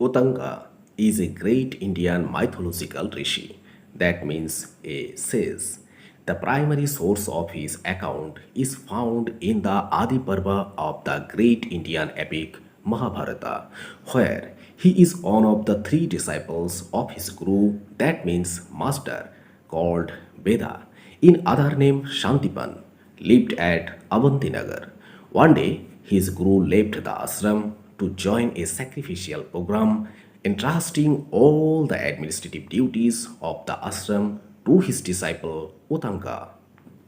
Uttanka is a great Indian mythological rishi, that means a sage. The primary source of his account is found in the Adi Parva of the great Indian epic Mahabharata, where he is one of the three disciples of his guru, that means master, called Veda, in other name Shantipan, lived at Avantinagar. One day, his guru left the ashram to join a sacrificial program, entrusting all the administrative duties of the ashram to his disciple Uttanka.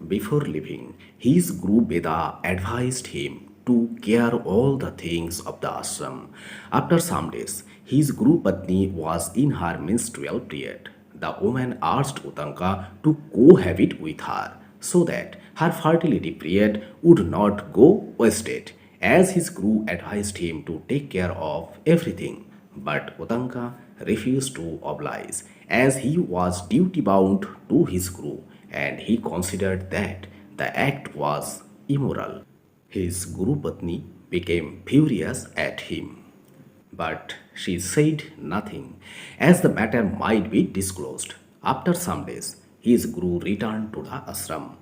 Before leaving, his guru Veda advised him to care all the things of the ashram. After some days, his gurupatni was in her menstrual period. The woman asked Uttanka to cohabit with her so that her fertility period would not go wasted, as his guru advised him to take care of everything. But Uttanka refused to oblige, as he was duty bound to his guru and he considered that the act was immoral. His Guru Patni became furious at him, but she said nothing, as the matter might be disclosed. After some days, his Guru returned to the ashram.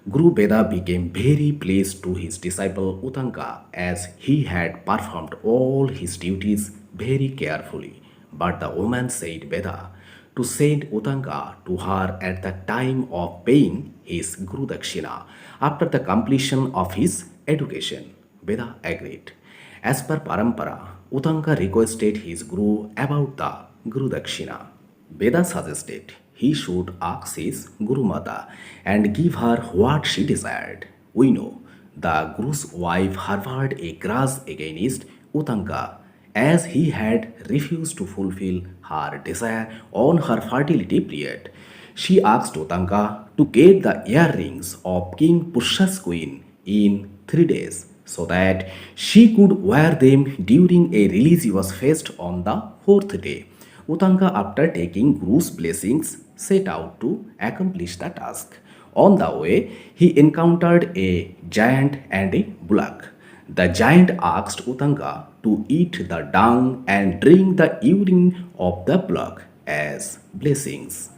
Guru Beda became very pleased to his disciple Uttanka, as he had performed all his duties very carefully. But the woman said Beda to send Uttanka to her at the time of paying his Guru Dakshina after the completion of his education. Veda agreed. As per Parampara, Uttanka requested his Guru about the Guru Dakshina. Veda suggested he should ask his Guru Mata and give her what she desired. We know the Guru's wife harbored a grudge against Uttanka, as he had refused to fulfill her desire on her fertility period. She asked Uttanka to get the earrings of King Pusha's queen in 3 days so that she could wear them during a religious feast on the fourth day. Uttanka, after taking Guru's blessings, set out to accomplish the task. On the way, he encountered a giant and a bullock. The giant asked Uttanka to eat the dung and drink the urine of the bullock as blessings.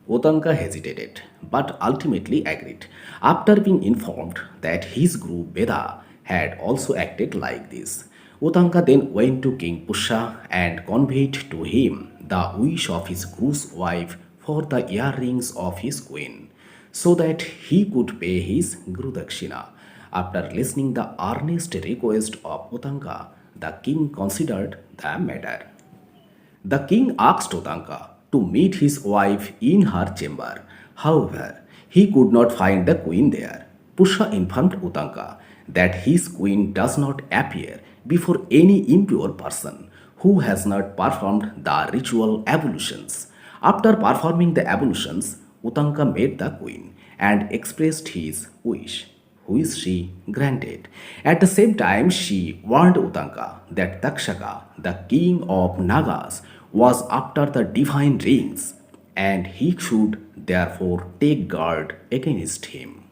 Uttanka hesitated, but ultimately agreed, after being informed that his guru Veda had also acted like this. Uttanka then went to King Pusha and conveyed to him the wish of his guru's wife for the earrings of his queen, so that he could pay his Guru Dakshina. After listening the earnest request of Uttanka, the king considered the matter. The king asked Uttanka to meet his wife in her chamber. However, he could not find the queen there. Pusha informed Uttanka that his queen does not appear before any impure person who has not performed the ritual ablutions. After performing the ablutions, Uttanka met the queen and expressed his wish, which she granted. At the same time, she warned Uttanka that Takshaka, the king of Nagas, was after the divine rings and he should therefore take guard against him.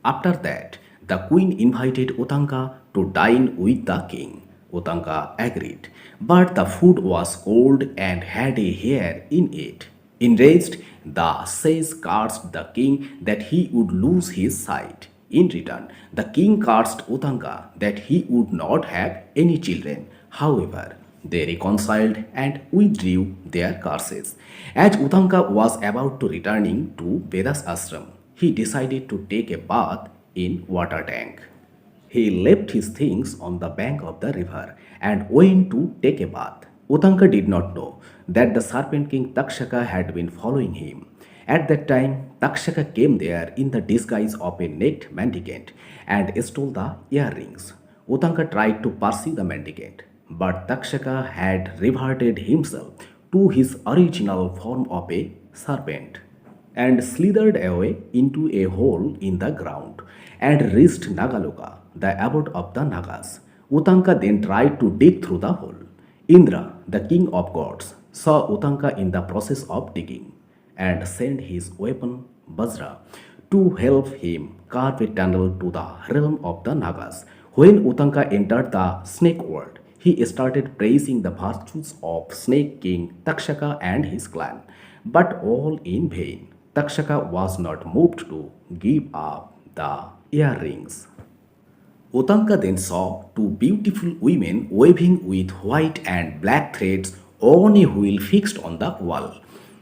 After that, the queen invited Uttanka to dine with the king. Uttanka agreed, but the food was cold and had a hair in it. Enraged, the sage cursed the king that he would lose his sight. In return, the king cursed Uttanka that he would not have any children. However, they reconciled and withdrew their curses. As Uttanka was about to returning to Veda's ashram, he decided to take a bath in water tank. He left his things on the bank of the river and went to take a bath. Uttanka did not know that the serpent king Takshaka had been following him. At that time, Takshaka came there in the disguise of a naked mendicant and stole the earrings. Uttanka tried to pursue the mendicant, but Takshaka had reverted himself to his original form of a serpent and slithered away into a hole in the ground and reached Nagaloka, the abode of the Nagas. Uttanka then tried to dig through the hole. Indra, the king of gods, saw Uttanka in the process of digging and sent his weapon Vajra to help him carve a tunnel to the realm of the Nagas. When Uttanka entered the snake world, he started praising the virtues of Snake King Takshaka and his clan. But all in vain. Takshaka was not moved to give up the earrings. Uttanka then saw two beautiful women weaving with white and black threads on a wheel fixed on the wall.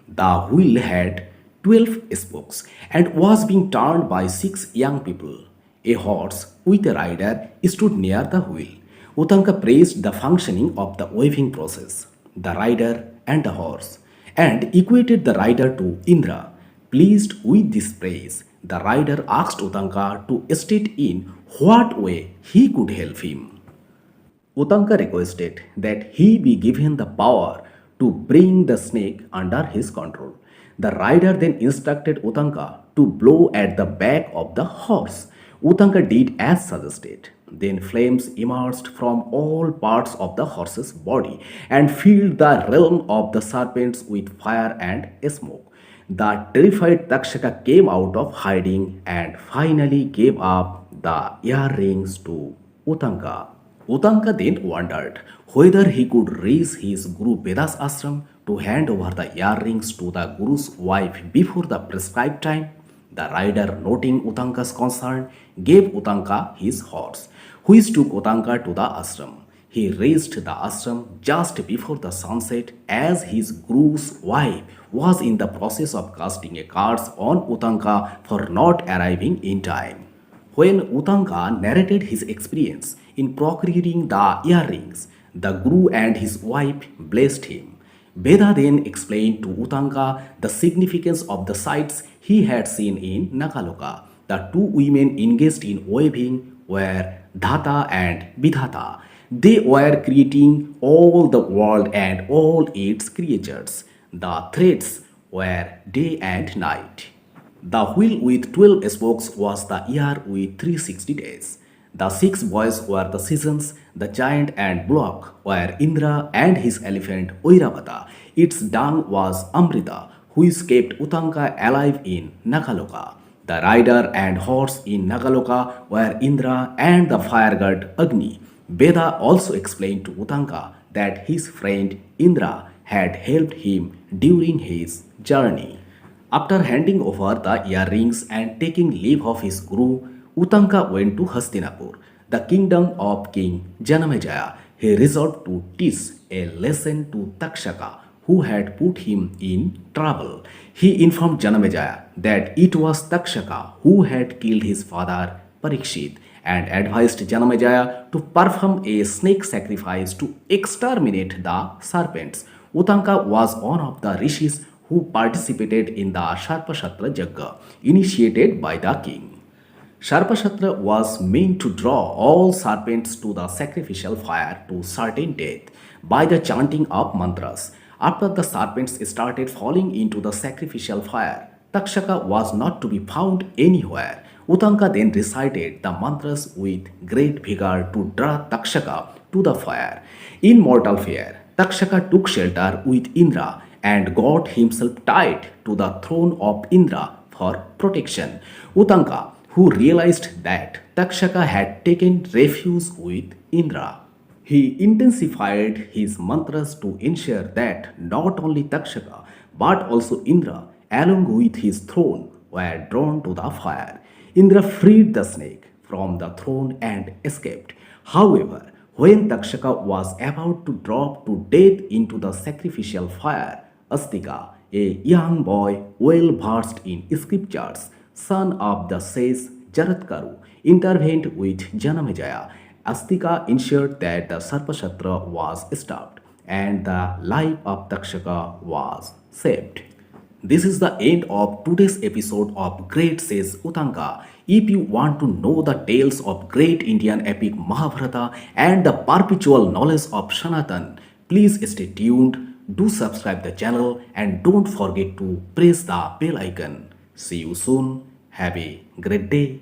The wheel had 12 spokes and was being turned by six young people. A horse with a rider stood near the wheel. Uttanka praised the functioning of the weaving process, the rider and the horse, and equated the rider to Indra. Pleased with this praise, the rider asked Uttanka to state in what way he could help him. Uttanka requested that he be given the power to bring the snake under his control. The rider then instructed Uttanka to blow at the back of the horse. Uttanka did as suggested. Then flames emerged from all parts of the horse's body and filled the realm of the serpents with fire and smoke. The terrified Takshaka came out of hiding and finally gave up the earrings to Uttanka. Uttanka then wondered whether he could reach his Guru Veda's ashram to hand over the earrings to the Guru's wife before the prescribed time. The rider, noting Uttanka's concern, gave Uttanka his horse, which took Uttanka to the ashram. He reached the ashram just before the sunset as his Guru's wife was in the process of casting a curse on Uttanka for not arriving in time. When Uttanka narrated his experience in procuring the earrings, the Guru and his wife blessed him. Veda then explained to Uttanka the significance of the sights he had seen in Nakaloka. The two women engaged in weaving were Dhata and Vidhata. They were creating all the world and all its creatures. The threads were day and night. The wheel with 12 spokes was the year with 360 days. The six boys were the seasons, the giant and bullock were Indra and his elephant Oiravata. Its dung was Amrita, which kept Uttanka alive in Nakaloka. The rider and horse in Nakaloka were Indra and the fire god Agni. Veda also explained to Uttanka that his friend Indra had helped him during his journey. After handing over the earrings and taking leave of his guru, Uttanka went to Hastinapur, the kingdom of King Janamejaya. He resolved to teach a lesson to Takshaka, who had put him in trouble. He informed Janamejaya that it was Takshaka who had killed his father Parikshit and advised Janamejaya to perform a snake sacrifice to exterminate the serpents. Uttanka was one of the rishis who participated in the Sharpashatra Yagga initiated by the king. Sharpashatra was meant to draw all serpents to the sacrificial fire to certain death by the chanting of mantras. After the serpents started falling into the sacrificial fire, Takshaka was not to be found anywhere. Uttanka then recited the mantras with great vigor to draw Takshaka to the fire. In mortal fear, Takshaka took shelter with Indra and got himself tied to the throne of Indra for protection. Uttanka, who realized that Takshaka had taken refuge with Indra, he intensified his mantras to ensure that not only Takshaka but also Indra, along with his throne, were drawn to the fire. Indra freed the snake from the throne and escaped. However, when Takshaka was about to drop to death into the sacrificial fire, Astika, a young boy well versed in scriptures, son of the sage Jaratkaru, intervened with Janamejaya. Astika ensured that the Sarpashatra was stopped and the life of Takshaka was saved. This is the end of today's episode of Great Sage Uttanka. If you want to know the tales of great Indian epic Mahabharata and the perpetual knowledge of Sanatan, please stay tuned, do subscribe the channel and don't forget to press the bell icon. See you soon. Have a great day.